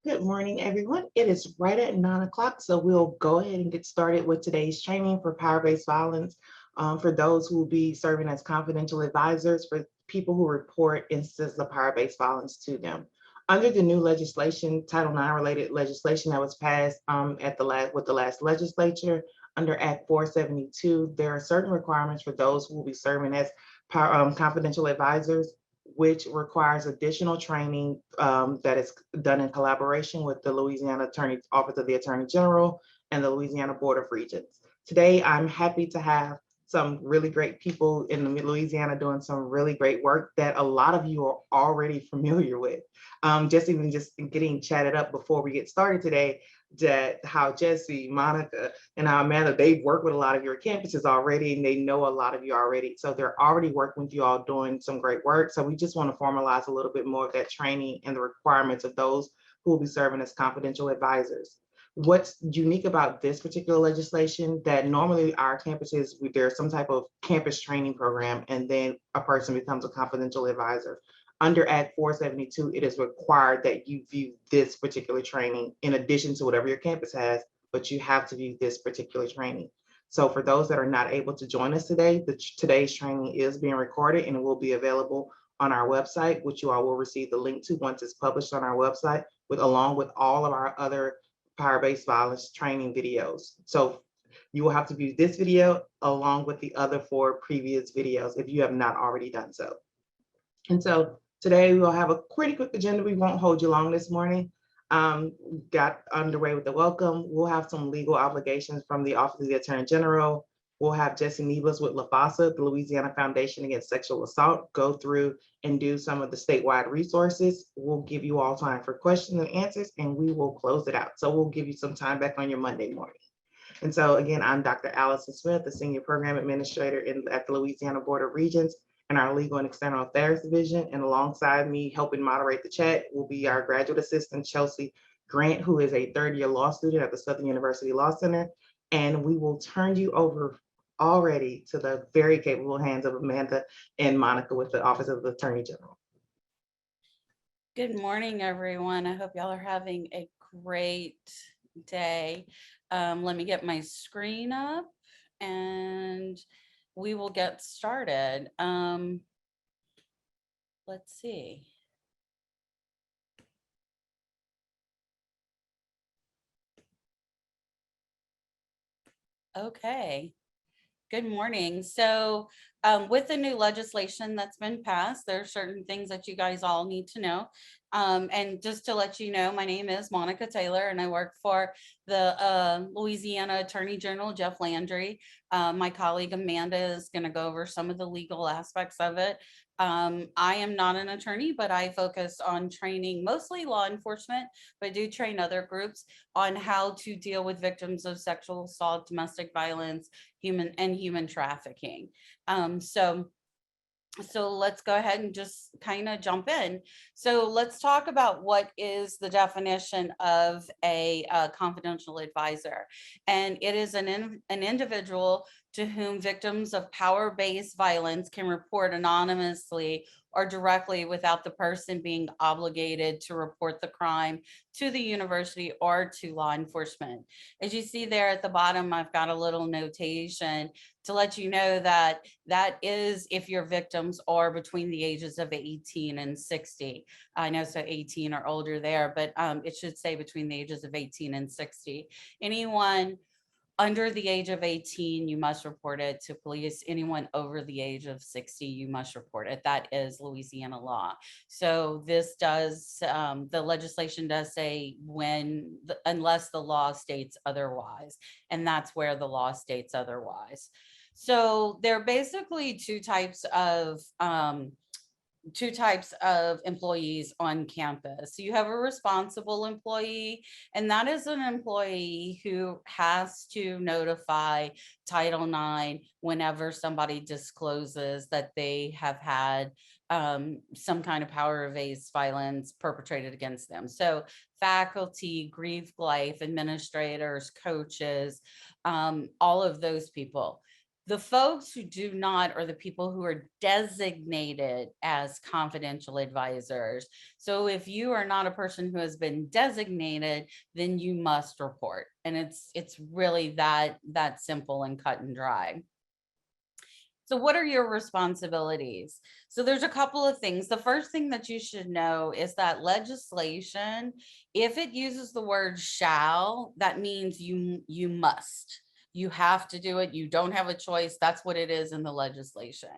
Good morning, everyone. It is right at 9 o'clock, so we'll go ahead and get started with today's training for power-based violence for those who will be serving as confidential advisors for people who report instances of power-based violence to them. Under the new legislation, Title IX related legislation that was passed with the last legislature, under Act 472, there are certain requirements for those who will be serving as confidential advisors, which requires additional training that is done in collaboration with the Louisiana Office of the Attorney General and the Louisiana Board of Regents. Today, I'm happy to have some really great people in Louisiana doing some really great work that a lot of you are already familiar with. Just getting chatted up before we get started today, that how Jesse, Monica, and how Amanda, they've worked with a lot of your campuses already, and they know a lot of you already. So they're already working with you all doing some great work. So we just want to formalize a little bit more of that training and the requirements of those who will be serving as confidential advisors. What's unique about this particular legislation that normally our campuses, there's some type of campus training program, and then a person becomes a confidential advisor. Under Act 472, it is required that you view this particular training in addition to whatever your campus has, but you have to view this particular training. So for those that are not able to join us today, today's training is being recorded and it will be available on our website, which you all will receive the link to once it's published on our website, along with all of our other power-based violence training videos. So you will have to view this video along with the other 4 previous videos if you have not already done so. And so today we will have a pretty quick agenda. We won't hold you long this morning. Got underway with the welcome. We'll have some legal obligations from the Office of the Attorney General. We'll have Jesse Nebus with LAFASA, the Louisiana Foundation Against Sexual Assault, go through and do some of the statewide resources. We'll give you all time for questions and answers, and we will close it out. So we'll give you some time back on your Monday morning. And so again, I'm Dr. Allison Smith, the Senior Program Administrator at the Louisiana Board of Regents and our Legal and External Affairs Division. And alongside me helping moderate the chat will be our graduate assistant, Chelsea Grant, who is a third-year law student at the Southern University Law Center. And we will turn you over already to the very capable hands of Amanda and Monica with the Office of the Attorney General. Good morning, everyone. I hope y'all are having a great day. Let me get my screen up and we will get started. Let's see. Okay. Good morning. So with the new legislation that's been passed, there are certain things that you guys all need to know. And just to let you know, my name is Monica Taylor and I work for the Louisiana Attorney General, Jeff Landry. My colleague Amanda is going to go over some of the legal aspects of it. I am not an attorney, but I focus on training mostly law enforcement, but do train other groups on how to deal with victims of sexual assault, domestic violence, human trafficking. So let's go ahead and just kind of jump in. So let's talk about what is the definition of a confidential advisor. And it is an individual to whom victims of power-based violence can report anonymously or directly without the person being obligated to report the crime to the university or to law enforcement. As you see there at the bottom, I've got a little notation to let you know that that is if your victims are between the ages of 18 and 60. I know, so 18 or older there, but it should say between the ages of 18 and 60. Anyone under the age of 18, you must report it to police. Anyone over the age of 60, you must report it. That is Louisiana law. So this does, the legislation does say unless the law states otherwise, and that's where the law states otherwise. So there are basically two types of employees on campus. So you have a responsible employee, and that is an employee who has to notify Title IX whenever somebody discloses that they have had some kind of power-based violence perpetrated against them. So faculty, grief life, administrators, coaches, all of those people. The folks who do not are the people who are designated as confidential advisors. So if you are not a person who has been designated, then you must report. And it's really that simple and cut and dry. So what are your responsibilities? So there's a couple of things. The first thing that you should know is that legislation, if it uses the word shall, that means you must. You have to do it. You don't have a choice. That's what it is in the legislation.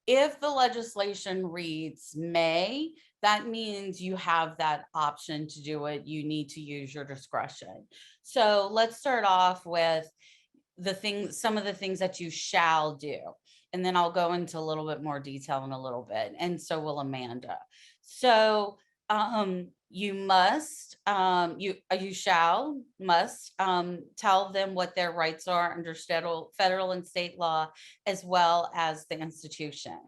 If the legislation reads may, that means you have that option to do it. You need to use your discretion. So let's start off with some of the things that you shall do. And then I'll go into a little bit more detail in a little bit. And so will Amanda. So you must, you shall, must tell them what their rights are under federal and state law, as well as the institution.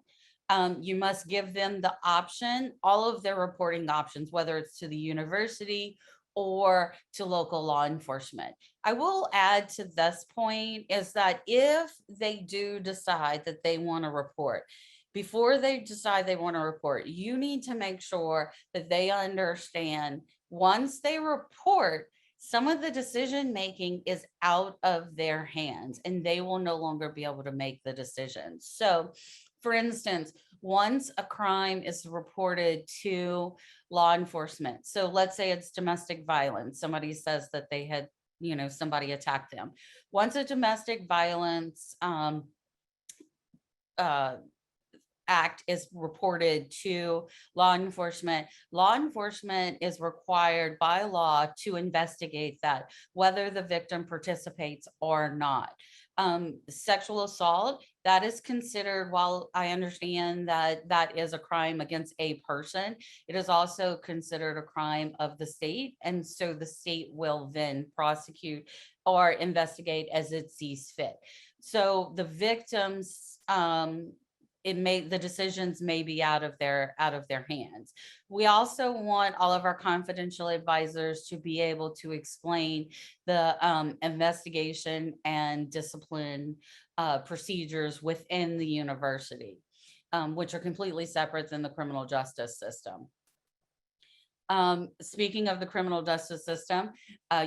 You must give them the option, all of their reporting options, whether it's to the university or to local law enforcement. I will add to this point is that if they do decide that they want to report, before they decide they want to report, you need to make sure that they understand once they report, some of the decision making is out of their hands and they will no longer be able to make the decisions. So, for instance, once a crime is reported to law enforcement, so let's say it's domestic violence, somebody says that they had, somebody attacked them. Once a domestic violence act is reported to law enforcement is required by law to investigate that, whether the victim participates or not. Sexual assault, that is considered, while I understand that that is a crime against a person, it is also considered a crime of the state. And so the state will then prosecute or investigate as it sees fit. So the victims, the decisions may be out of their hands. We also want all of our confidential advisors to be able to explain the investigation and discipline procedures within the university, which are completely separate than the criminal justice system. Speaking of the criminal justice system,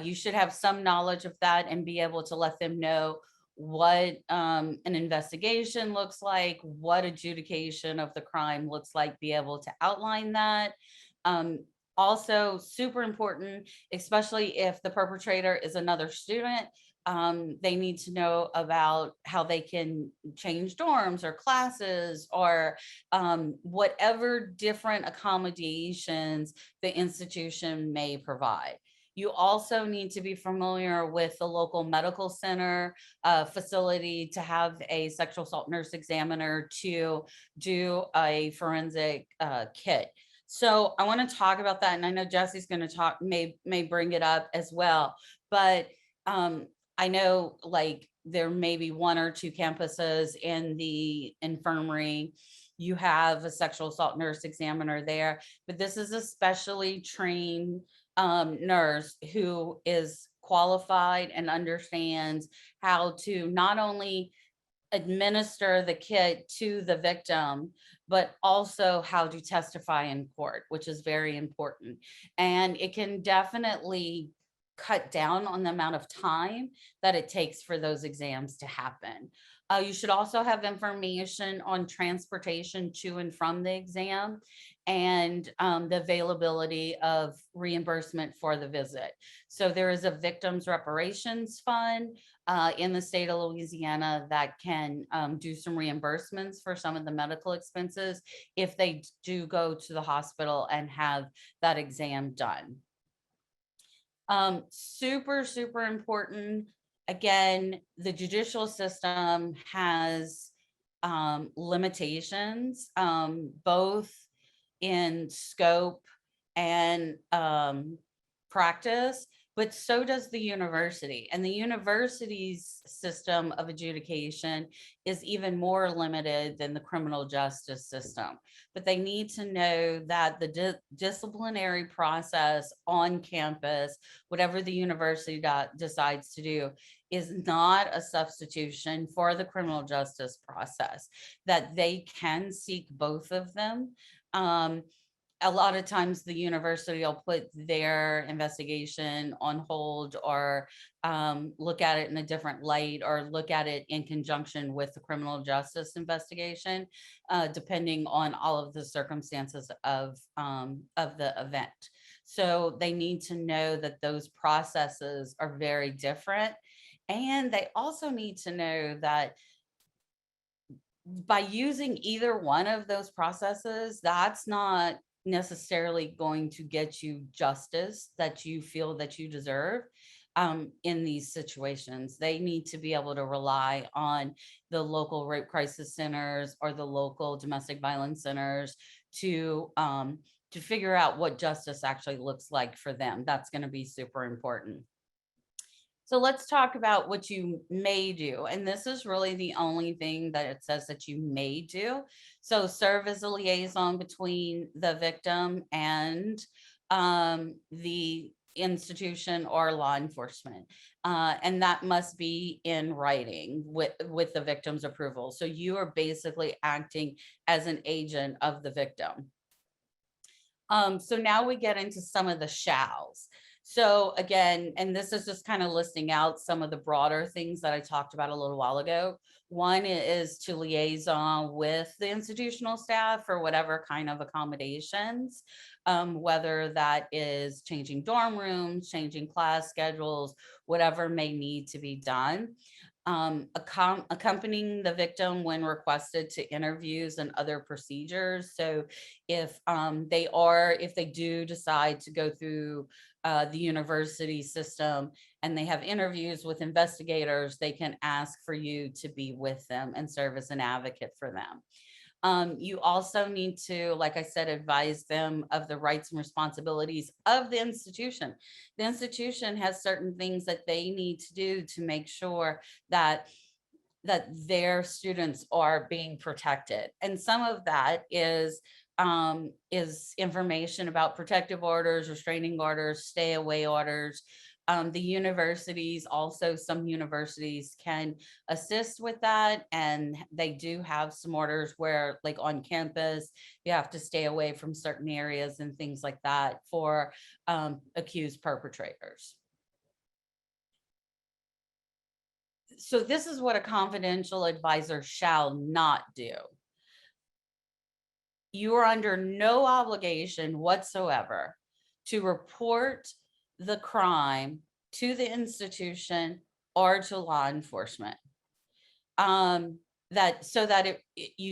you should have some knowledge of that and be able to let them know what an investigation looks like, what adjudication of the crime looks like, be able to outline that. Also super important, especially if the perpetrator is another student, they need to know about how they can change dorms or classes or whatever different accommodations the institution may provide. You also need to be familiar with the local medical center facility to have a sexual assault nurse examiner to do a forensic kit. So I want to talk about that. And I know Jesse's going to may bring it up as well. But I know like there may be one or two campuses in the infirmary. You have a sexual assault nurse examiner there, but this is a specially trained nurse who is qualified and understands how to not only administer the kit to the victim, but also how to testify in court, which is very important. And it can definitely cut down on the amount of time that it takes for those exams to happen. You should also have information on transportation to and from the exam and the availability of reimbursement for the visit. So there is a victims reparations fund in the state of Louisiana that can do some reimbursements for some of the medical expenses if they do go to the hospital and have that exam done. Super, super important. Again, the judicial system has limitations, both in scope and practice, but so does the university. And the university's system of adjudication is even more limited than the criminal justice system. But they need to know that the disciplinary process on campus, whatever the university decides to do, is not a substitution for the criminal justice process, that they can seek both of them. A lot of times the university will put their investigation on hold, or look at it in a different light, or look at it in conjunction with the criminal justice investigation, depending on all of the circumstances of the event. So they need to know that those processes are very different. And they also need to know that by using either one of those processes, that's not necessarily going to get you justice that you feel that you deserve. In these situations, they need to be able to rely on the local rape crisis centers or the local domestic violence centers to figure out what justice actually looks like for them. That's going to be super important. So let's talk about what you may do. And this is really the only thing that it says that you may do. So serve as a liaison between the victim and the institution or law enforcement. And that must be in writing with the victim's approval. So you are basically acting as an agent of the victim. So now we get into some of the shalls. So again, and this is just kind of listing out some of the broader things that I talked about a little while ago. One is to liaison with the institutional staff for whatever kind of accommodations, whether that is changing dorm rooms, changing class schedules, whatever may need to be done. Accompanying the victim when requested to interviews and other procedures. So if they do decide to go through the university system and they have interviews with investigators, they can ask for you to be with them and serve as an advocate for them. You also need to, like I said, advise them of the rights and responsibilities of the institution. The institution has certain things that they need to do to make sure that their students are being protected. And some of that is information about protective orders, restraining orders, stay away orders. The universities, also some universities can assist with that. And they do have some orders where, like on campus, you have to stay away from certain areas and things like that for accused perpetrators. So this is what a confidential advisor shall not do. You are under no obligation whatsoever to report the crime to the institution or to law enforcement. You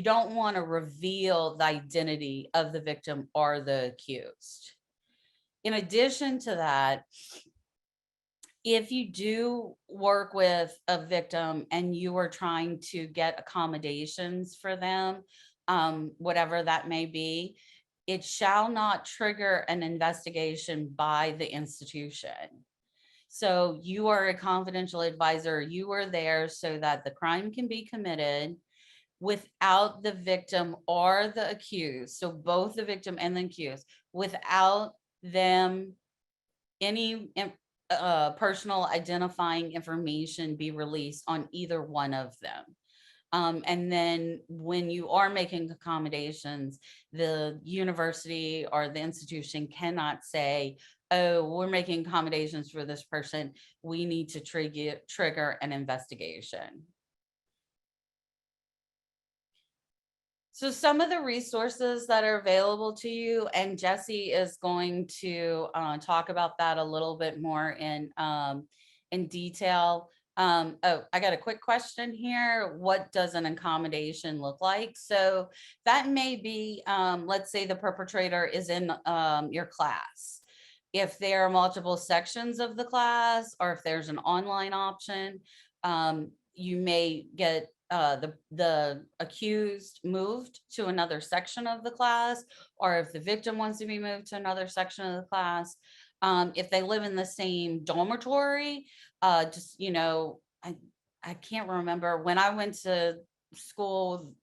don't want to reveal the identity of the victim or the accused. In addition to that, if you do work with a victim and you are trying to get accommodations for them, whatever that may be, it shall not trigger an investigation by the institution. So you are a confidential advisor. You are there so that the crime can be committed without the victim or the accused. So both the victim and the accused, without them any personal identifying information be released on either one of them. And then when you are making accommodations, the university or the institution cannot say, oh, we're making accommodations for this person, we need to trigger an investigation. So some of the resources that are available to you, and Jesse is going to talk about that a little bit more in detail. Oh, I got a quick question here. What does an accommodation look like? So that may be, let's say the perpetrator is in your class. If there are multiple sections of the class, or if there's an online option, you may get the accused moved to another section of the class, or if the victim wants to be moved to another section of the class. If they live in the same dormitory, just, I can't remember when I went to school,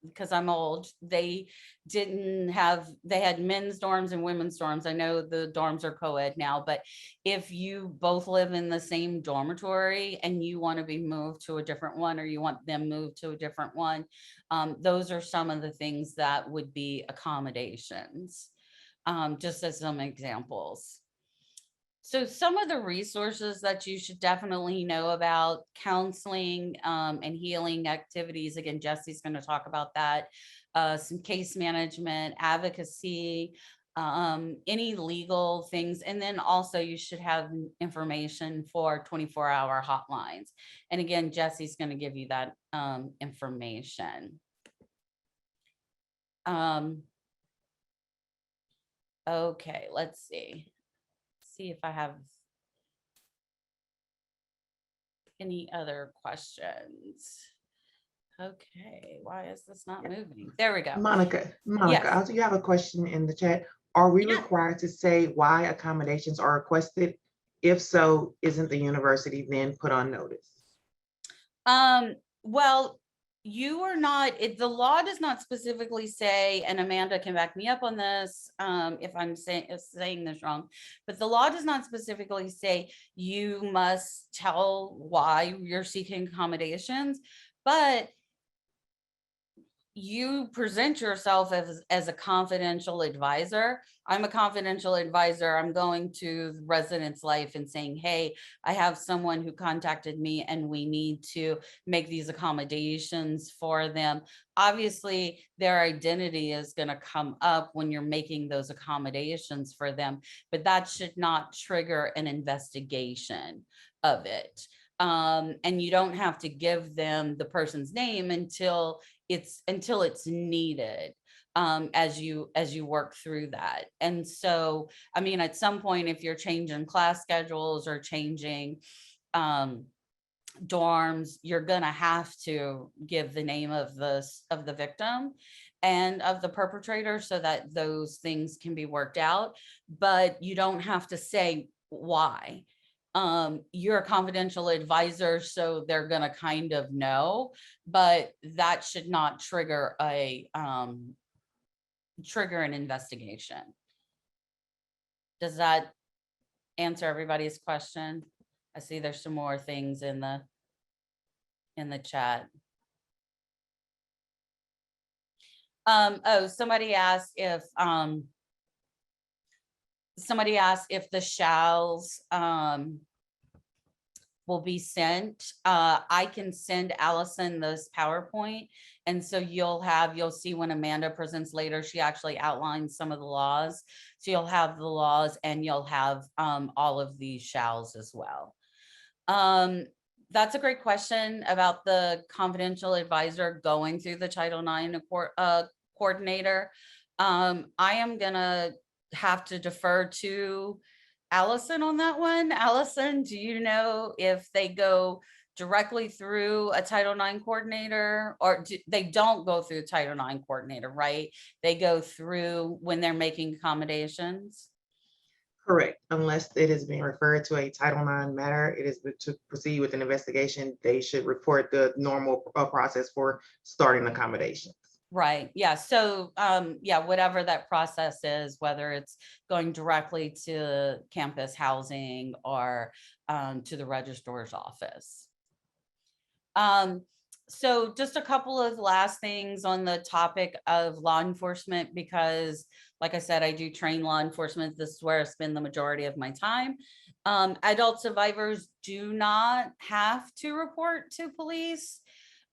because I'm old, they had men's dorms and women's dorms. I know the dorms are co-ed now, but if you both live in the same dormitory and you want to be moved to a different one, or you want them moved to a different one, those are some of the things that would be accommodations, just as some examples. So some of the resources that you should definitely know about: counseling and healing activities. Again, Jesse's going to talk about that. Some case management, advocacy, any legal things. And then also you should have information for 24-hour hotlines. And again, Jesse's going to give you that information. Okay, let's see if I have any other questions. Okay, why is this not moving? There we go. Monica, Yes. also you have a question in the chat. Are we Yeah. required to say why accommodations are requested? If so, isn't the university then put on notice? Well, you are not, the law does not specifically say, and Amanda can back me up on this if I'm saying this wrong, but the law does not specifically say you must tell why you're seeking accommodations, but you present yourself as a confidential advisor. I'm a confidential advisor. I'm going to the resident's life and saying, hey, I have someone who contacted me and we need to make these accommodations for them. Obviously, their identity is going to come up when you're making those accommodations for them, but that should not trigger an investigation of it. And you don't have to give them the person's name until it's needed, as you work through that. And so, I mean, at some point, if you're changing class schedules or changing dorms, you're gonna have to give the name of the victim and of the perpetrator so that those things can be worked out, but you don't have to say why. You're a confidential advisor, so they're gonna kind of know, but that should not trigger an investigation. Does that answer everybody's question? I see there's some more things in the chat. Oh, somebody asked if the shalls will be sent. I can send Allison this PowerPoint. And so you'll see when Amanda presents later, she actually outlines some of the laws. So you'll have the laws and you'll have all of these shalls as well. That's a great question about the confidential advisor going through the Title IX coordinator. I am gonna have to defer to Allison on that one. Allison, do you know if they go directly through a Title IX coordinator, or they don't go through a Title IX coordinator, right? They go through when they're making accommodations? Correct. Unless it is being referred to a Title IX matter, it is to proceed with an investigation. They should report the normal process for starting accommodations. Right. Yeah. So, yeah, whatever that process is, whether it's going directly to campus housing or to the registrar's office. So just a couple of last things on the topic of law enforcement, because like I said, I do train law enforcement. This is where I spend the majority of my time. Adult survivors do not have to report to police.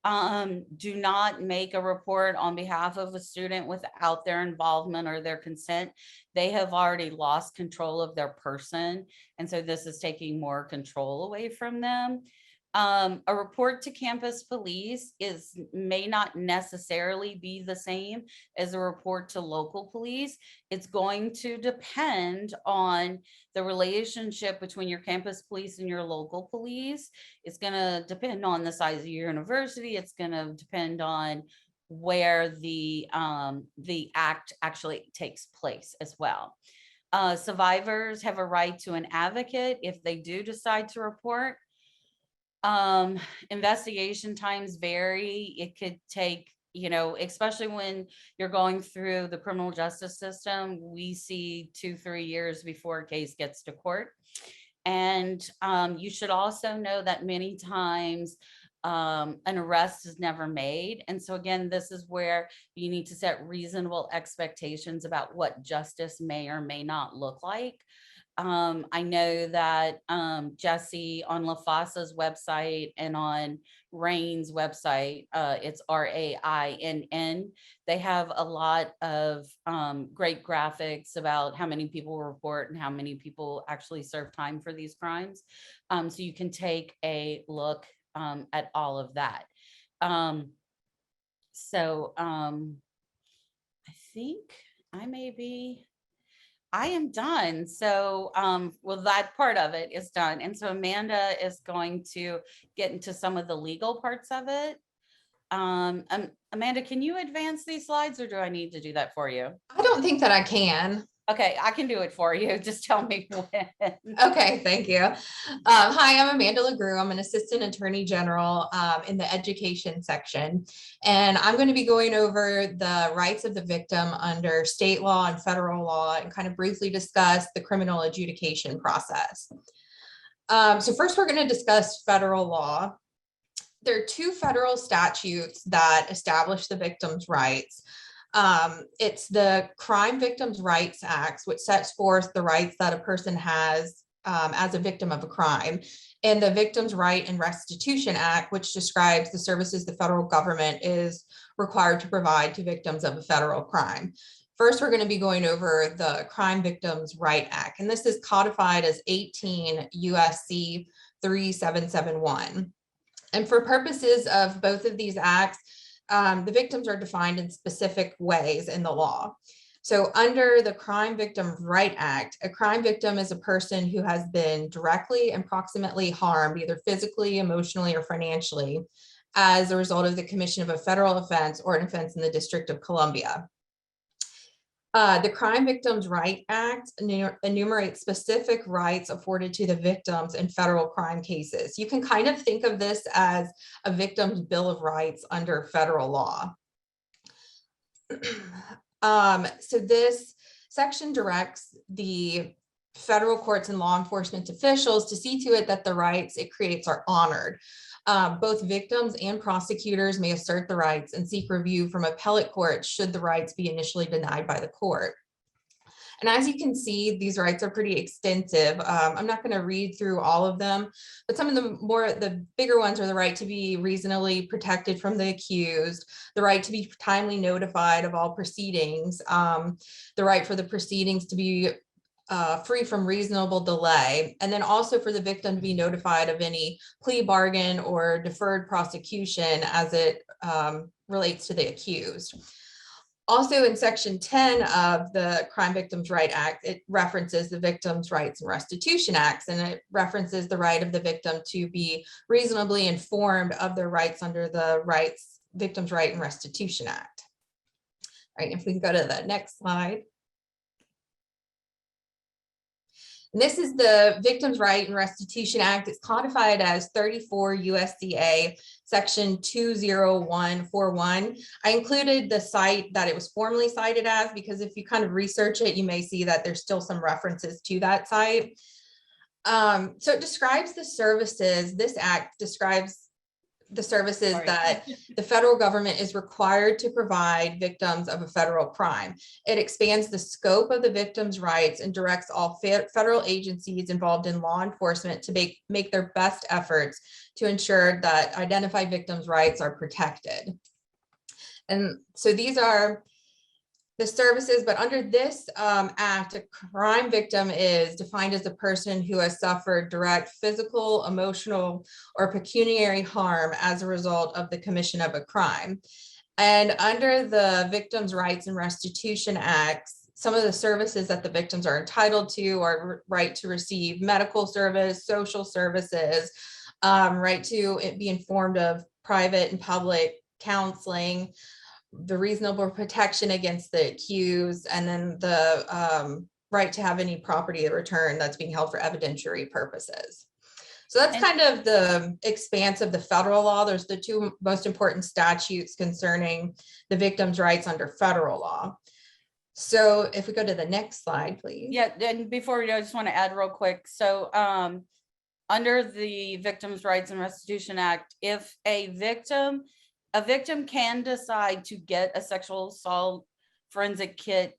Do not make a report on behalf of a student without their involvement or their consent. They have already lost control of their person. And so this is taking more control away from them. A report to campus police may not necessarily be the same as a report to local police. It's going to depend on the relationship between your campus police and your local police. It's going to depend on the size of your university. It's going to depend on where the act actually takes place as well. Survivors have a right to an advocate if they do decide to report. Investigation times vary. It could take, especially when you're going through the criminal justice system, we see 2-3 years before a case gets to court. And you should also know that many times an arrest is never made. And so again, this is where you need to set reasonable expectations about what justice may or may not look like. I know that Jesse on LaFasa's website and on Rain's website, it's RAINN. They have a lot of great graphics about how many people report and how many people actually serve time for these crimes. So you can take a look at all of that. I think I am done. So, well, that part of it is done. And so Amanda is going to get into some of the legal parts of it. Amanda, can you advance these slides or do I need to do that for you? I don't think that I can. Okay, I can do it for you. Just tell me when. Okay, thank you. Hi, I'm Amanda LaGrew. I'm an assistant attorney general in the education section, and I'm going to be going over the rights of the victim under state law and federal law and kind of briefly discuss the criminal adjudication process. So first, we're going to discuss federal law. There are two federal statutes that establish the victim's rights. It's the Crime Victims' Rights Act, which sets forth the rights that a person has as a victim of a crime, and the Victims' Right and Restitution Act, which describes the services the federal government is required to provide to victims of a federal crime. First, we're going to be going over the Crime Victims' Right Act, and this is codified as 18 USC 3771. And for purposes of both of these acts, the victims are defined in specific ways in the law. So under the Crime Victims' Right Act, a crime victim is a person who has been directly and proximately harmed, either physically, emotionally, or financially, as a result of the commission of a federal offense or an offense in the District of Columbia. The Crime Victims' Right Act enumerates specific rights afforded to the victims in federal crime cases. You can kind of think of this as a victim's Bill of Rights under federal law. So this section directs the federal courts and law enforcement officials to see to it that the rights it creates are honored. Both victims and prosecutors may assert the rights and seek review from appellate courts should the rights be initially denied by the court. And as you can see, these rights are pretty extensive. I'm not going to read through all of them, but some of the bigger ones are the right to be reasonably protected from the accused, the right to be timely notified of all proceedings, the right for the proceedings to be free from reasonable delay, and then also for the victim to be notified of any plea bargain or deferred prosecution as it relates to the accused. Also in section 10 of the Crime Victims' Right Act, it references the Victims' Rights and Restitution Acts, and it references the right of the victim to be reasonably informed of their rights under the Victims' Right and Restitution Act. All right, if we can go to the next slide. And this is the Victims' Right and Restitution Act. It's codified as 34 USCA section 20141. I included the site that it was formerly cited as, because if you kind of research it, you may see that there's still some references to that site. So it describes the services, this act describes the services that the federal government is required to provide victims of a federal crime. It expands the scope of the victim's rights and directs all federal agencies involved in law enforcement to make their best efforts to ensure that identified victims' rights are protected. And so these are the services, but under this act, a crime victim is defined as a person who has suffered direct physical, emotional, or pecuniary harm as a result of the commission of a crime. And under the Victims' Rights and Restitution Act, some of the services that the victims are entitled to are right to receive medical service, social services, right to be informed of private and public counseling, the reasonable protection against the accused, and then the right to have any property returned that's being held for evidentiary purposes. So that's And- kind of the expanse of the federal law. There's the two most important statutes concerning the victim's rights under federal law. So if we go to the next slide, please. Yeah, and before we go, I just want to add real quick. So under the Victims' Rights and Restitution Act, if a victim can decide to get a sexual assault forensic kit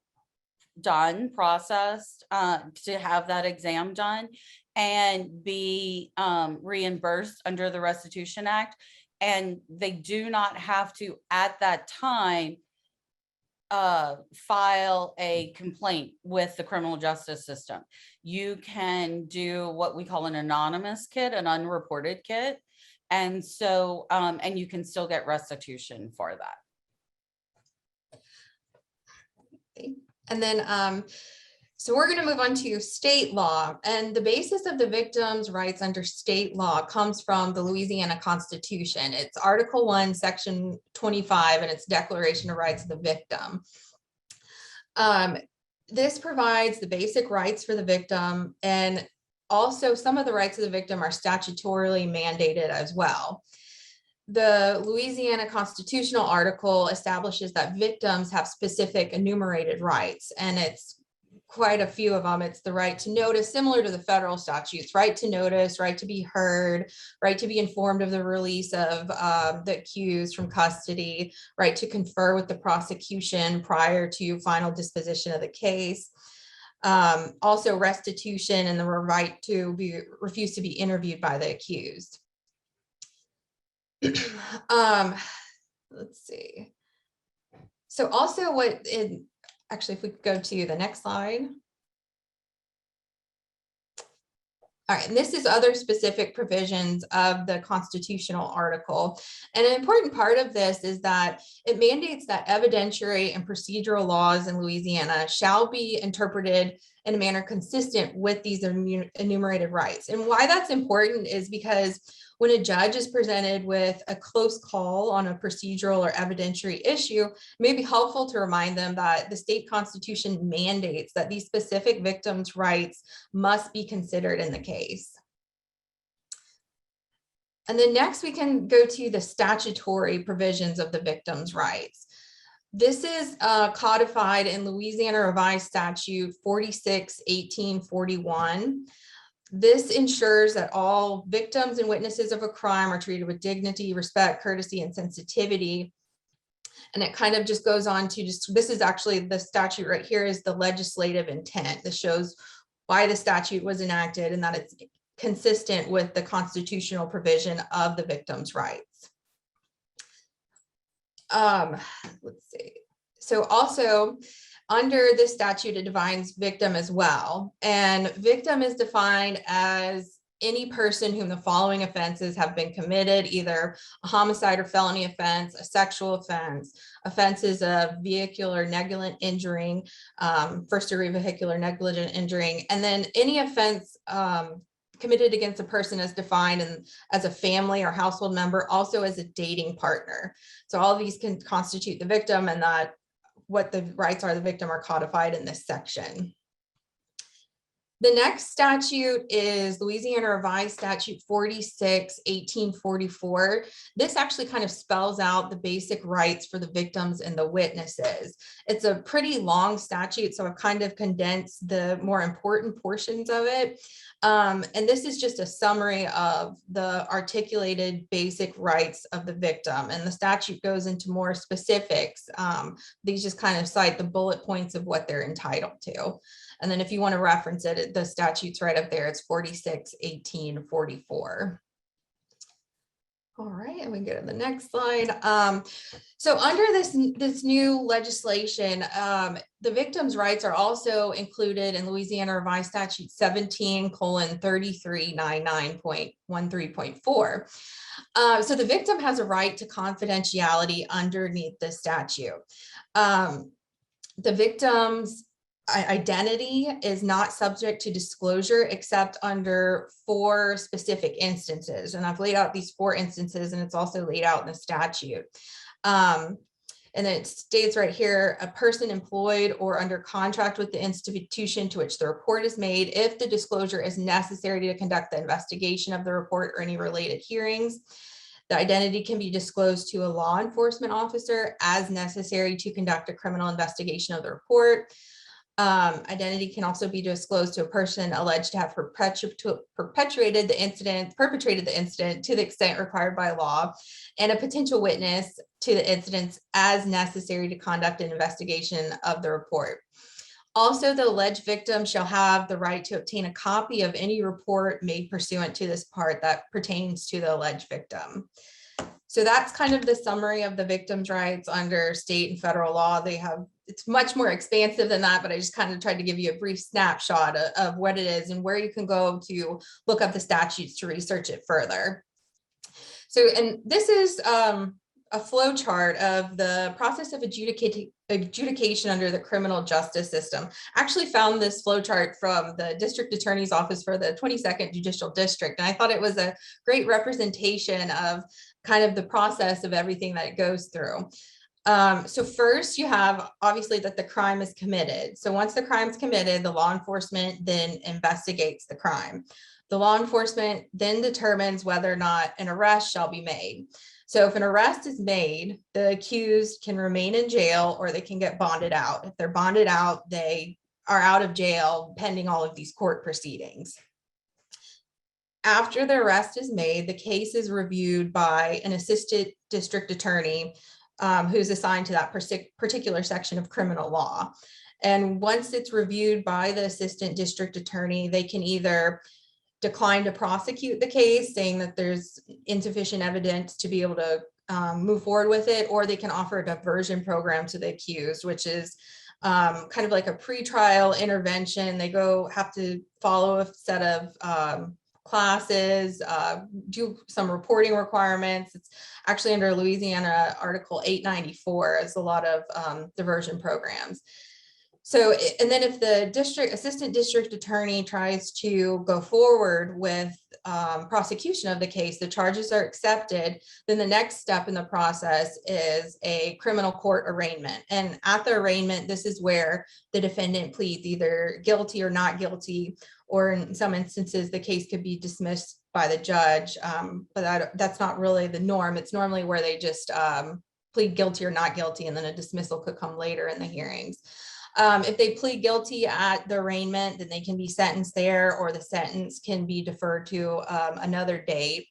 done, processed, to have that exam done and be reimbursed under the Restitution Act. And they do not have to, at that time, file a complaint with the criminal justice system. You can do what we call an anonymous kit, an unreported kit. And so, and you can still get restitution for that. And then, so we're going to move on to state law, and the basis of the victim's rights under state law comes from the Louisiana Constitution. It's Article 1, Section 25, and it's Declaration of Rights of the Victim. This provides the basic rights for the victim, and also some of the rights of the victim are statutorily mandated as well. The Louisiana constitutional article establishes that victims have specific enumerated rights, and it's quite a few of them. It's the right to notice, similar to the federal statutes, right to notice, right to be heard, right to be informed of the release of the accused from custody, right to confer with the prosecution prior to final disposition of the case. Also restitution and the right to refuse to be interviewed by the accused. Let's see. So also actually, if we go to the next slide. All right, and this is other specific provisions of the constitutional article. And an important part of this is that it mandates that evidentiary and procedural laws in Louisiana shall be interpreted in a manner consistent with these enumerated rights. And why that's important is because when a judge is presented with a close call on a procedural or evidentiary issue, it may be helpful to remind them that the state constitution mandates that these specific victims' rights must be considered in the case. And then next we can go to the statutory provisions of the victims' rights. This is codified in Louisiana Revised Statute 46-1841. This ensures that all victims and witnesses of a crime are treated with dignity, respect, courtesy, and sensitivity. And it kind of just goes on to this is actually the statute right here is the legislative intent. This shows why the statute was enacted and that it's consistent with the constitutional provision of the victim's rights. Let's see. So also, under this statute, it defines victim as well. And victim is defined as any person whom the following offenses have been committed, either a homicide or felony offense, a sexual offense, offenses of vehicular negligent injuring, first degree vehicular negligent injuring, and then any offense committed against a person as defined as a family or household member, also as a dating partner. So all of these can constitute the victim, and that what the rights are of the victim are codified in this section. The next statute is Louisiana Revised Statute 46-1844. This actually kind of spells out the basic rights for the victims and the witnesses. It's a pretty long statute, so I've kind of condensed the more important portions of it. And this is just a summary of the articulated basic rights of the victim. And the statute goes into more specifics. These just kind of cite the bullet points of what they're entitled to. And then if you want to reference it, the statute's right up there. It's 46-1844. All right, and we go to the next slide. So under this new legislation, the victims' rights are also included in Louisiana Revised Statute 17:3399.13.4. So the victim has a right to confidentiality underneath the statute. The victim's identity is not subject to disclosure except under 4 specific instances. And I've laid out these 4 instances, and it's also laid out in the statute. And then it states right here, a person employed or under contract with the institution to which the report is made, if the disclosure is necessary to conduct the investigation of the report or any related hearings. The identity can be disclosed to a law enforcement officer as necessary to conduct a criminal investigation of the report. Identity can also be disclosed to a person alleged to have perpetrated the incident to the extent required by law, and a potential witness to the incidents as necessary to conduct an investigation of the report. Also, the alleged victim shall have the right to obtain a copy of any report made pursuant to this part that pertains to the alleged victim. So that's kind of the summary of the victim's rights under state and federal law. It's much more expansive than that, but I just kind of tried to give you a brief snapshot of what it is and where you can go to look up the statutes to research it further. So, and this is a flow chart of the process of adjudication under the criminal justice system. I actually found this flow chart from the district attorney's office for the 22nd Judicial District, and I thought it was a great representation of kind of the process of everything that it goes through. So first you have obviously that the crime is committed. So once the crime is committed, the law enforcement then investigates the crime. The law enforcement then determines whether or not an arrest shall be made. So if an arrest is made, the accused can remain in jail or they can get bonded out. If they're bonded out, they are out of jail pending all of these court proceedings. After the arrest is made, the case is reviewed by an assistant district attorney who's assigned to that particular section of criminal law. And once it's reviewed by the assistant district attorney, they can either decline to prosecute the case, saying that there's insufficient evidence to be able to move forward with it, or they can offer a diversion program to the accused, which is kind of like a pretrial intervention. They have to follow a set of classes, do some reporting requirements. It's actually under Louisiana Article 894 as a lot of diversion programs. So, and then if the assistant district attorney tries to go forward with prosecution of the case, the charges are accepted, then the next step in the process is a criminal court arraignment. And at the arraignment, this is where the defendant pleads either guilty or not guilty, or in some instances, the case could be dismissed by the judge, but that's not really the norm. It's normally where they just plead guilty or not guilty, and then a dismissal could come later in the hearings. If they plead guilty at the arraignment, then they can be sentenced there, or the sentence can be deferred to another date.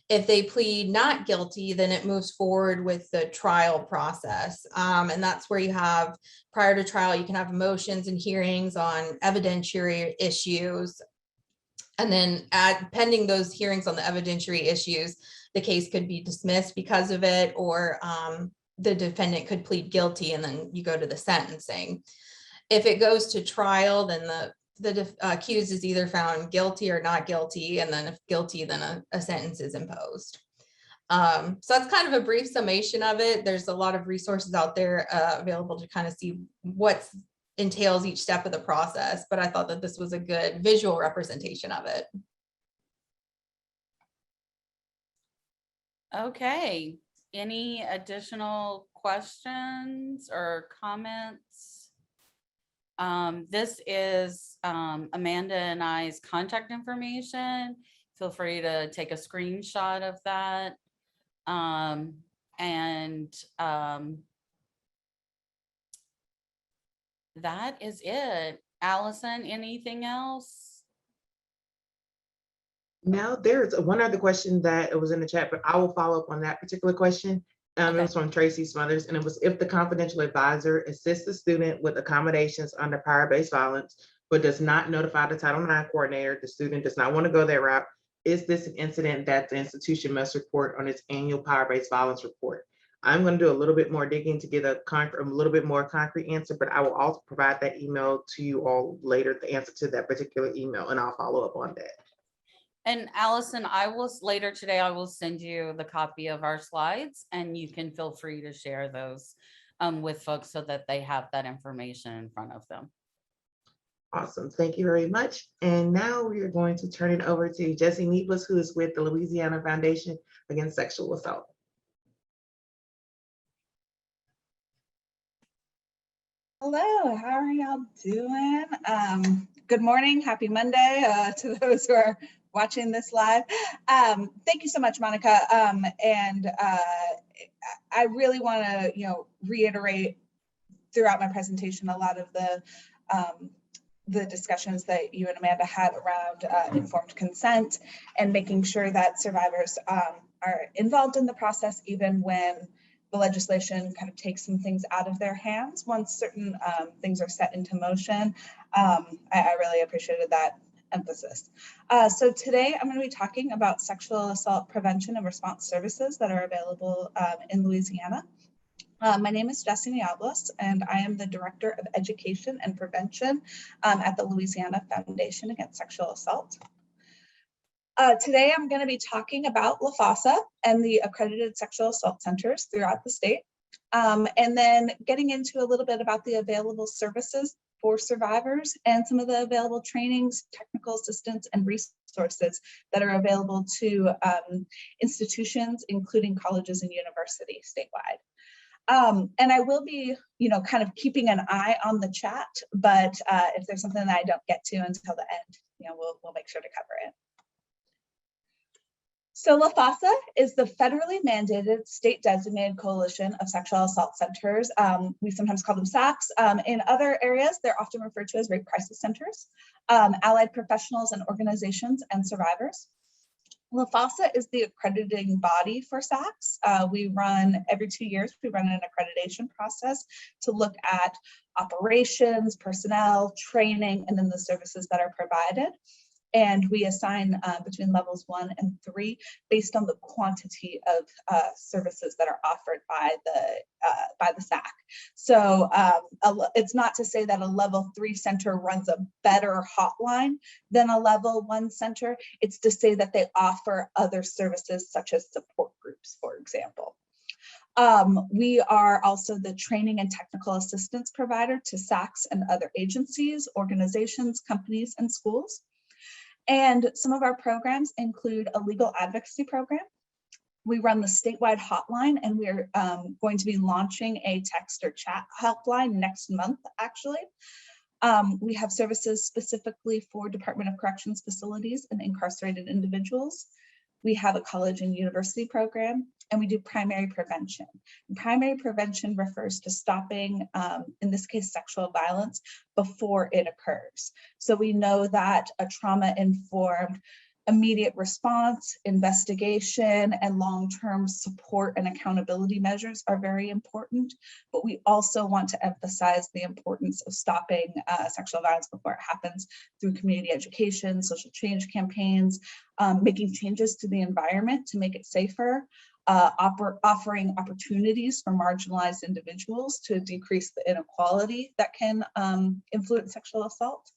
If they plead not guilty, then it moves forward with the trial process. And that's where you have, prior to trial, you can have motions and hearings on evidentiary issues. And then pending those hearings on the evidentiary issues, the case could be dismissed because of it, or the defendant could plead guilty, and then you go to the sentencing. If it goes to trial, then the accused is either found guilty or not guilty, and then if guilty, then a sentence is imposed. So that's kind of a brief summation of it. There's a lot of resources out there available to kind of see what entails each step of the process, but I thought that this was a good visual representation of it. Okay, any additional questions or comments? This is Amanda and I's contact information. Feel free to take a screenshot of that. That is it. Allison, anything else? Now, there's one other question that was in the chat, but I will follow up on that particular question. It was from Tracy Smothers, and it was, if the confidential advisor assists the student with accommodations under PowerBased violence, but does not notify the Title IX coordinator, the student does not want to go that route, is this an incident that the institution must report on its annual PowerBased violence report? I'm going to do a little bit more digging to get a little bit more concrete answer, but I will also provide that email to you all later, the answer to that particular email, and I'll follow up on that. And Allison, later today, I will send you the copy of our slides, and you can feel free to share those with folks so that they have that information in front of them. Awesome, thank you very much. And now we are going to turn it over to Jesse Neebus, who is with the Louisiana Foundation Against Sexual Assault. Hello, how are y'all doing? Good morning, happy Monday to those who are watching this live. Thank you so much, Monica. I really want to, reiterate throughout my presentation a lot of the discussions that you and Amanda had around informed consent and making sure that survivors are involved in the process, even when the legislation kind of takes some things out of their hands. Once certain things are set into motion, I really appreciated that emphasis. So today I'm going to be talking about sexual assault prevention and response services that are available in Louisiana. My name is Destiny Outlas, and I am the Director of Education and Prevention at the Louisiana Foundation Against Sexual Assault. Today, I'm going to be talking about LaFossa and the accredited sexual assault centers throughout the state, and then getting into a little bit about the available services for survivors and some of the available trainings, technical assistance, and resources that are available to institutions, including colleges and universities statewide. And I will be, kind of keeping an eye on the chat, but if there's something that I don't get to until the end, we'll make sure to cover it. So LaFossa is the federally mandated state designated coalition of sexual assault centers. We sometimes call them SACs. In other areas, they're often referred to as rape crisis centers, allied professionals and organizations and survivors. LaFossa is the accrediting body for SACs. We run every 2 years, we run an accreditation process to look at operations, personnel, training, and then the services that are provided. And we assign between levels 1 and 3 based on the quantity of services that are offered by the SAC. So it's not to say that a level 3 center runs a better hotline than a level 1 center. It's to say that they offer other services such as support groups, for example. We are also the training and technical assistance provider to SACs and other agencies, organizations, companies, and schools. And some of our programs include a legal advocacy program. We run the statewide hotline, and we're going to be launching a text or chat helpline next month, actually. We have services specifically for Department of Corrections facilities and incarcerated individuals. We have a college and university program, and we do primary prevention. And primary prevention refers to stopping, in this case, sexual violence before it occurs. So we know that a trauma-informed immediate response, investigation, and long-term support and accountability measures are very important, but we also want to emphasize the importance of stopping sexual violence before it happens through community education, social change campaigns, making changes to the environment to make it safer, offering opportunities for marginalized individuals to decrease the inequality that can influence sexual assault,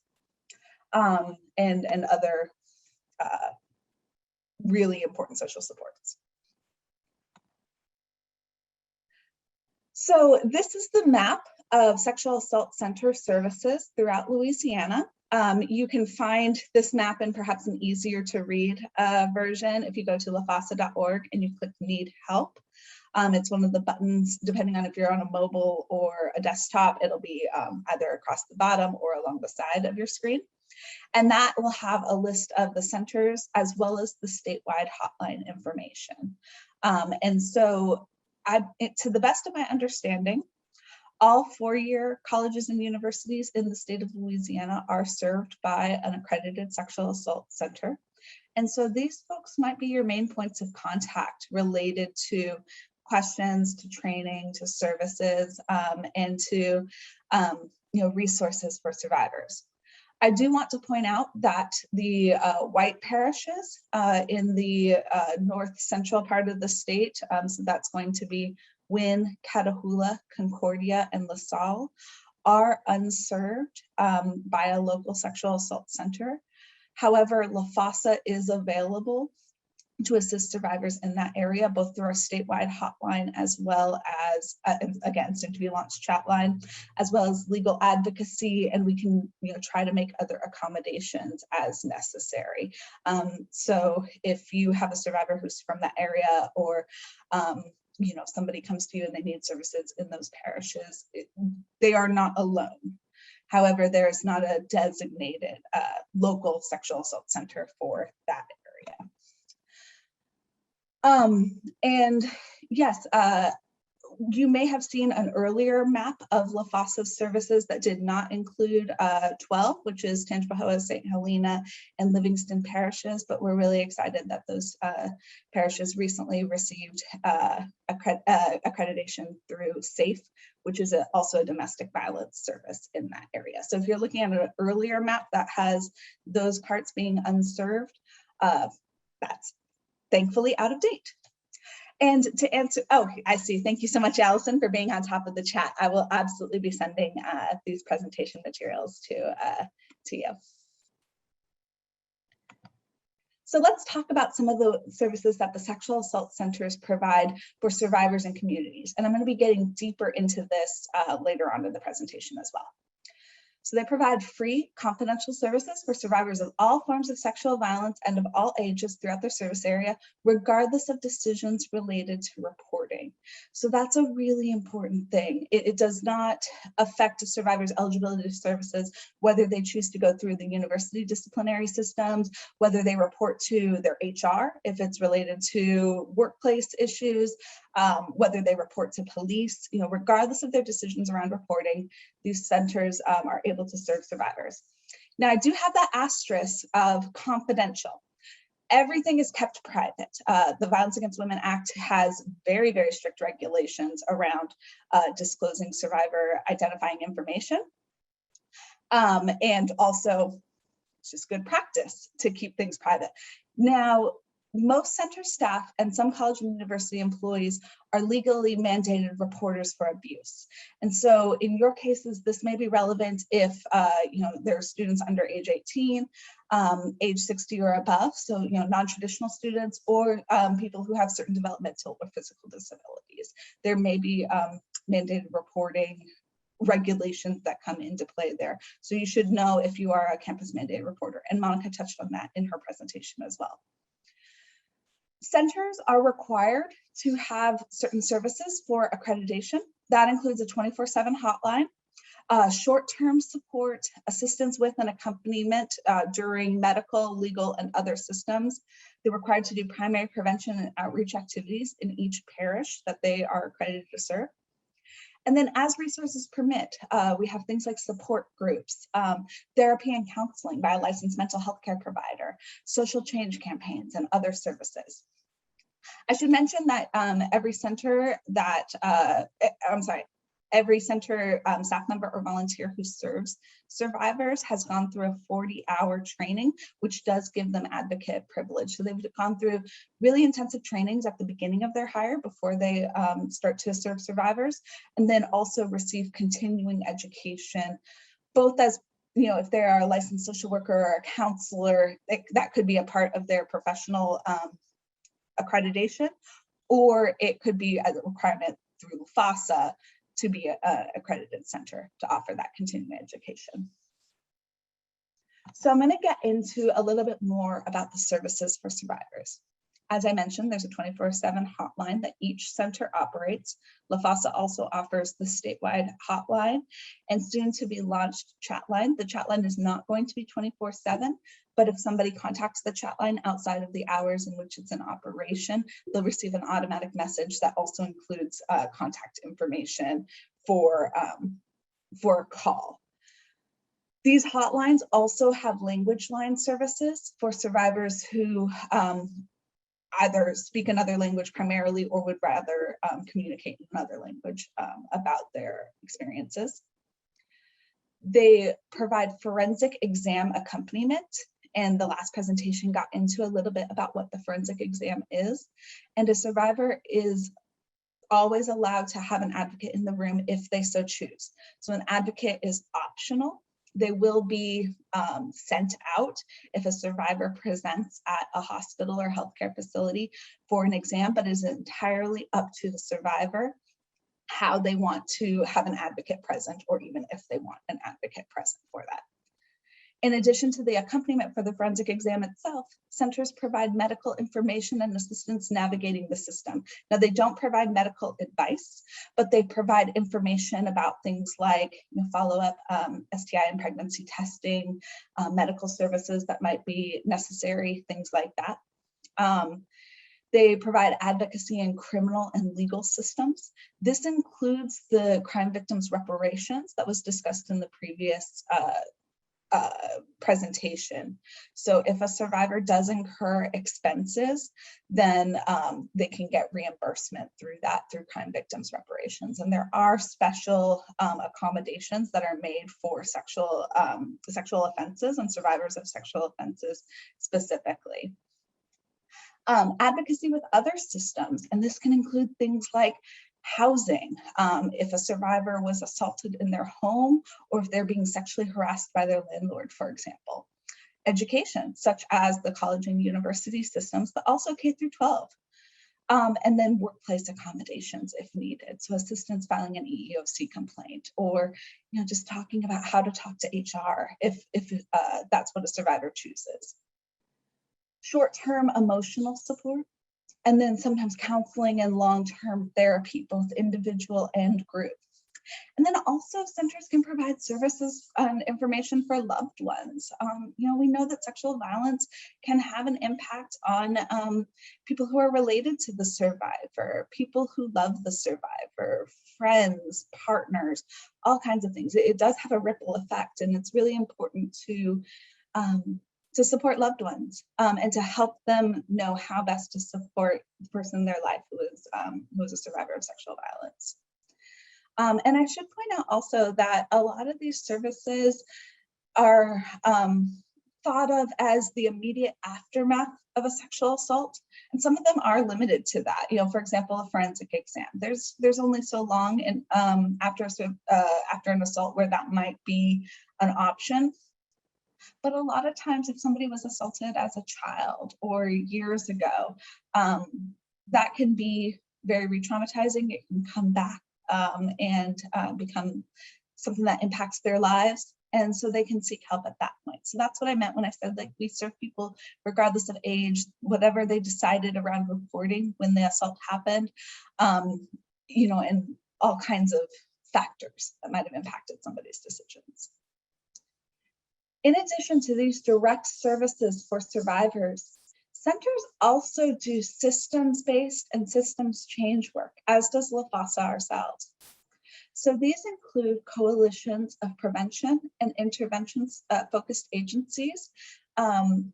and other really important social supports. So this is the map of sexual assault center services throughout Louisiana. You can find this map in perhaps an easier to read version if you go to lafossa.org and you click Need Help. It's one of the buttons, depending on if you're on a mobile or a desktop, it'll be either across the bottom or along the side of your screen. And that will have a list of the centers as well as the statewide hotline information. And so to the best of my understanding, all four-year colleges and universities in the state of Louisiana are served by an accredited sexual assault center. And so these folks might be your main points of contact related to questions, to training, to services, and to resources for survivors. I do want to point out that the white parishes in the north central part of the state, so that's going to be Wynne, Catahoula, Concordia, and LaSalle, are unserved by a local sexual assault center. However, LaFossa is available to assist survivors in that area, both through our statewide hotline as well as, again, soon to be launched chat line, as well as legal advocacy, and we can try to make other accommodations as necessary. So if you have a survivor who's from that area or if somebody comes to you and they need services in those parishes, they are not alone. However, there is not a designated local sexual assault center for that area. And yes, you may have seen an earlier map of LaFossa's services that did not include 12, which is Tangipahoa, St. Helena, and Livingston parishes, but we're really excited that those parishes recently received accreditation through SAFE, which is also a domestic violence service in that area. So if you're looking at an earlier map that has those parts being unserved, that's thankfully out of date. And to answer, oh, I see. Thank you so much, Allison, for being on top of the chat. I will absolutely be sending these presentation materials to you. So let's talk about some of the services that the sexual assault centers provide for survivors and communities. And I'm going to be getting deeper into this later on in the presentation as well. So they provide free confidential services for survivors of all forms of sexual violence and of all ages throughout their service area, regardless of decisions related to reporting. So that's a really important thing. It does not affect a survivor's eligibility to services, whether they choose to go through the university disciplinary systems, whether they report to their HR, if it's related to workplace issues, whether they report to police, regardless of their decisions around reporting, these centers are able to serve survivors. Now, I do have that asterisk of confidential. Everything is kept private. The Violence Against Women Act has very, very strict regulations around disclosing survivor identifying information. And also, it's just good practice to keep things private. Now, most center staff and some college and university employees are legally mandated reporters for abuse. And so in your cases, this may be relevant if there are students under age 18, age 60 or above, so non-traditional students, or people who have certain developmental or physical disabilities. There may be mandated reporting regulations that come into play there. So you should know if you are a campus mandated reporter, and Monica touched on that in her presentation as well. Centers are required to have certain services for accreditation. That includes a 24/7 hotline, short-term support, assistance with and accompaniment during medical, legal, and other systems. They're required to do primary prevention and outreach activities in each parish that they are accredited to serve. And then as resources permit, we have things like support groups, therapy and counseling by a licensed mental health care provider, social change campaigns, and other services. I should mention that every center staff member or volunteer who serves survivors has gone through a 40-hour training, which does give them advocate privilege. So they've gone through really intensive trainings at the beginning of their hire before they start to serve survivors, and then also receive continuing education, both as if they are a licensed social worker or a counselor, that could be a part of their professional accreditation, or it could be a requirement through FOSSA to be an accredited center to offer that continuing education. So I'm going to get into a little bit more about the services for survivors. As I mentioned, there's a 24/7 hotline that each center operates. La Fossa also offers the statewide hotline and soon to be launched chat line. The chat line is not going to be 24/7, but if somebody contacts the chat line outside of the hours in which it's in operation, they'll receive an automatic message that also includes contact information for a call. These hotlines also have language line services for survivors who either speak another language primarily or would rather communicate in another language about their experiences. They provide forensic exam accompaniment, and the last presentation got into a little bit about what the forensic exam is. And a survivor is always allowed to have an advocate in the room if they so choose. So an advocate is optional. They will be sent out if a survivor presents at a hospital or healthcare facility for an exam, but it is entirely up to the survivor how they want to have an advocate present, or even if they want an advocate present for that. In addition to the accompaniment for the forensic exam itself, centers provide medical information and assistance navigating the system. Now, they don't provide medical advice, but they provide information about things like follow-up STI and pregnancy testing, medical services that might be necessary, things like that. They provide advocacy in criminal and legal systems. This includes the crime victims' reparations that was discussed in the previous presentation. So if a survivor does incur expenses, then they can get reimbursement through that, through crime victims reparations. And there are special accommodations that are made for sexual offenses and survivors of sexual offenses specifically. Advocacy with other systems, and this can include things like housing, if a survivor was assaulted in their home or if they're being sexually harassed by their landlord, for example. Education, such as the college and university systems, but also K through 12. And then workplace accommodations if needed. So assistance filing an EEOC complaint, or just talking about how to talk to HR if that's what a survivor chooses. Short-term emotional support, and then sometimes counseling and long-term therapy, both individual and group. And then also centers can provide services and information for loved ones. We know that sexual violence can have an impact on people who are related to the survivor, people who love the survivor, friends, partners, all kinds of things. It does have a ripple effect, and it's really important to support loved ones and to help them know how best to support the person in their life who is a survivor of sexual violence. And I should point out also that a lot of these services are thought of as the immediate aftermath of a sexual assault, and some of them are limited to that. For example, a forensic exam. There's only so long after an assault where that might be an option. But a lot of times, if somebody was assaulted as a child or years ago, that can be very re-traumatizing. It can come back and become something that impacts their lives. And so they can seek help at that point. So that's what I meant when I said, like, we serve people regardless of age, whatever they decided around reporting when the assault happened, and all kinds of factors that might have impacted somebody's decisions. In addition to these direct services for survivors, centers also do systems-based and systems change work, as does LaFossa ourselves. So these include coalitions of prevention and interventions focused agencies.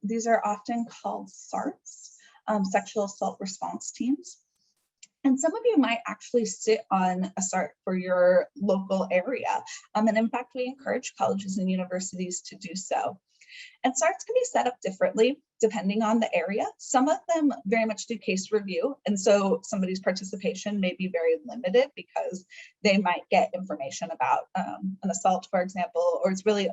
These are often called SARTs, sexual assault response teams. And some of you might actually sit on a SART for your local area. And in fact, we encourage colleges and universities to do so. And SARTs can be set up differently depending on the area. Some of them very much do case review. And so somebody's participation may be very limited because they might get information about an assault, for example, or it's really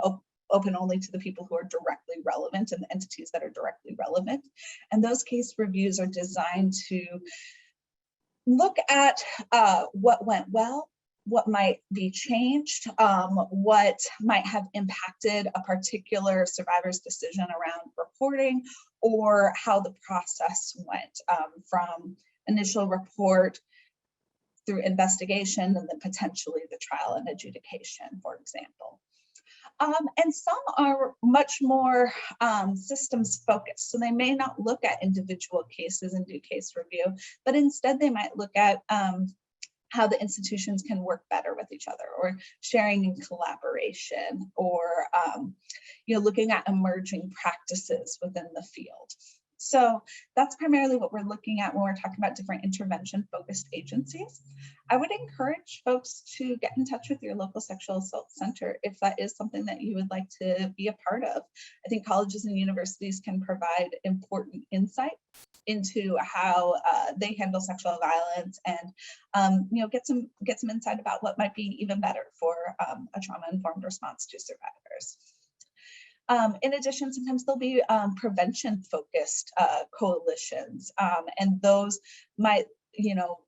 open only to the people who are directly relevant and the entities that are directly relevant. And those case reviews are designed to look at what went well, what might be changed, what might have impacted a particular survivor's decision around reporting, or how the process went from initial report through investigation and then potentially the trial and adjudication, for example. And some are much more systems focused. So they may not look at individual cases and do case review, but instead they might look at how the institutions can work better with each other, or sharing and collaboration, or looking at emerging practices within the field. So that's primarily what we're looking at when we're talking about different intervention-focused agencies. I would encourage folks to get in touch with your local sexual assault center if that is something that you would like to be a part of. I think colleges and universities can provide important insight into how they handle sexual violence, and get some insight about what might be even better for a trauma-informed response to survivors. In addition, sometimes there'll be prevention-focused coalitions, and those might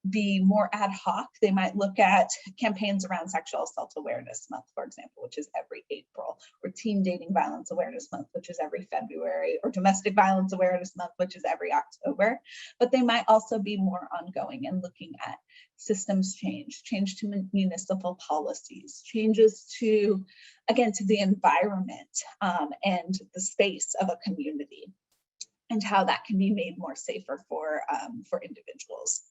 be more ad hoc. They might look at campaigns around Sexual Assault Awareness Month, for example, which is every April, or Teen Dating Violence Awareness Month, which is every February, or Domestic Violence Awareness Month, which is every October. But they might also be more ongoing and looking at systems change to municipal policies, changes to, again, to the environment and the space of a community, and how that can be made more safer for individuals.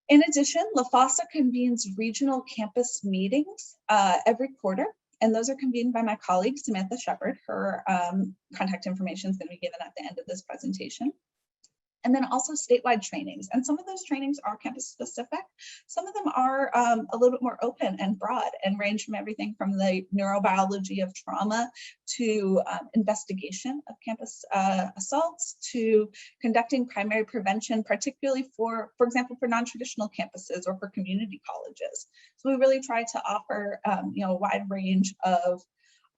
In addition, LaFossa convenes regional campus meetings every quarter, and those are convened by my colleague, Samantha Shepard. Her contact information is going to be given at the end of this presentation. And then also statewide trainings. And some of those trainings are campus specific. Some of them are a little bit more open and broad and range from everything from the neurobiology of trauma to investigation of campus assaults to conducting primary prevention, particularly for example, for non-traditional campuses or for community colleges. So we really try to offer a wide range of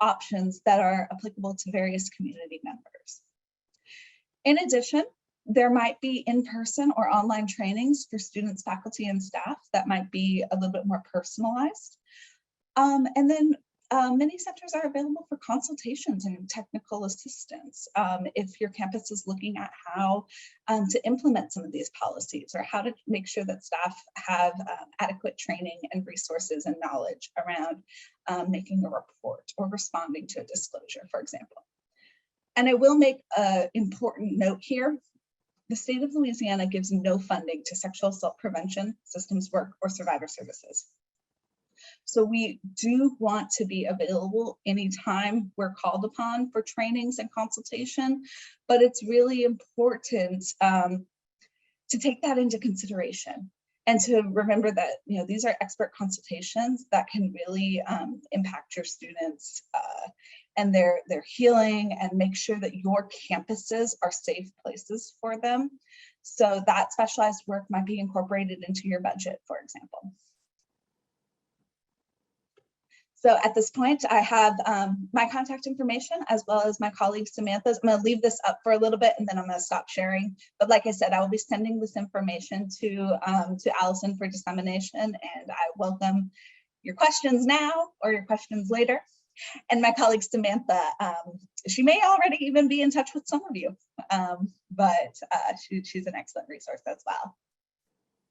options that are applicable to various community members. In addition, there might be in-person or online trainings for students, faculty, and staff that might be a little bit more personalized. And then many centers are available for consultations and technical assistance if your campus is looking at how to implement some of these policies or how to make sure that staff have adequate training and resources and knowledge around making a report or responding to a disclosure, for example. And I will make an important note here. The state of Louisiana gives no funding to sexual assault prevention, systems work, or survivor services. So we do want to be available anytime we're called upon for trainings and consultation, but it's really important to take that into consideration and to remember that these are expert consultations that can really impact your students and their healing, and make sure that your campuses are safe places for them. So that specialized work might be incorporated into your budget, for example. So at this point, I have my contact information as well as my colleague Samantha's. I'm going to leave this up for a little bit and then I'm going to stop sharing. But like I said, I will be sending this information to Allison for dissemination, and I welcome your questions now or your questions later. And my colleague Samantha, she may already even be in touch with some of you, but she's an excellent resource as well.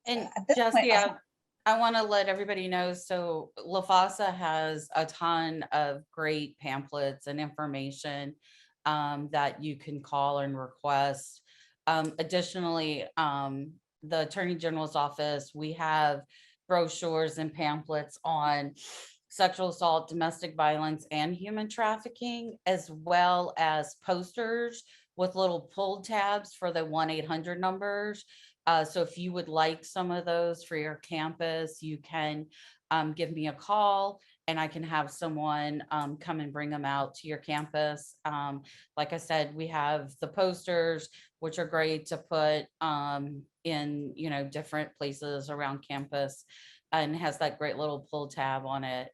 And at this Jesse, point, I want to let everybody know, so LaFossa has a ton of great pamphlets and information that you can call and request. Additionally, the Attorney General's office, we have brochures and pamphlets on sexual assault, domestic violence, and human trafficking, as well as posters with little pull tabs for the 1-800 numbers. So if you would like some of those for your campus, you can give me a call and I can have someone come and bring them out to your campus. Like I said, we have the posters, which are great to put in different places around campus, and has that great little pull tab on it.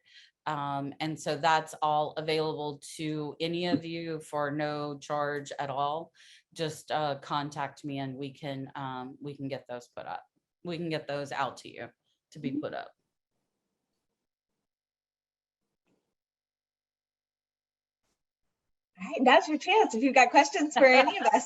And so that's all available to any of you for no charge at all. Just contact me and we can get those put up. We can get those out to you to be put up. all right, now's your chance if you've got questions for any of us.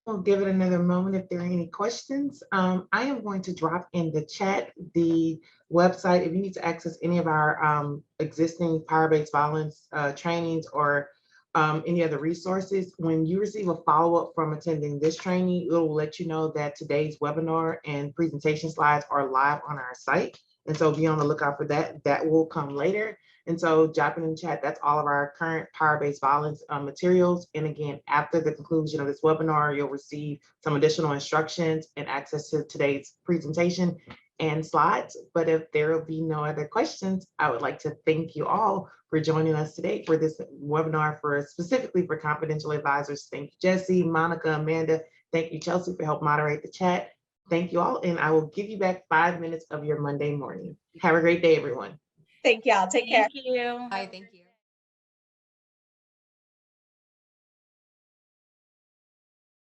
We'll give it another moment if there are any questions. I am going to drop in the chat the website if you need to access any of our existing PowerBased violence trainings or any other resources. When you receive a follow-up from attending this training, it will let you know that today's webinar and presentation slides are live on our site. And so be on the lookout for that. That will come later. And so drop it in the chat. That's all of our current PowerBased violence materials. And again, after the conclusion of this webinar, you'll receive some additional instructions and access to today's presentation and slides. But if there will be no other questions, I would like to thank you all for joining us today for this webinar specifically for confidential advisors. Thank you, Jesse, Monica, Amanda. Thank you, Chelsea, for helping moderate the chat. Thank you all. And I will give you back 5 minutes of your Monday morning. Have a great day, everyone. Thank y'all. Take care. Thank you. Hi, thank you.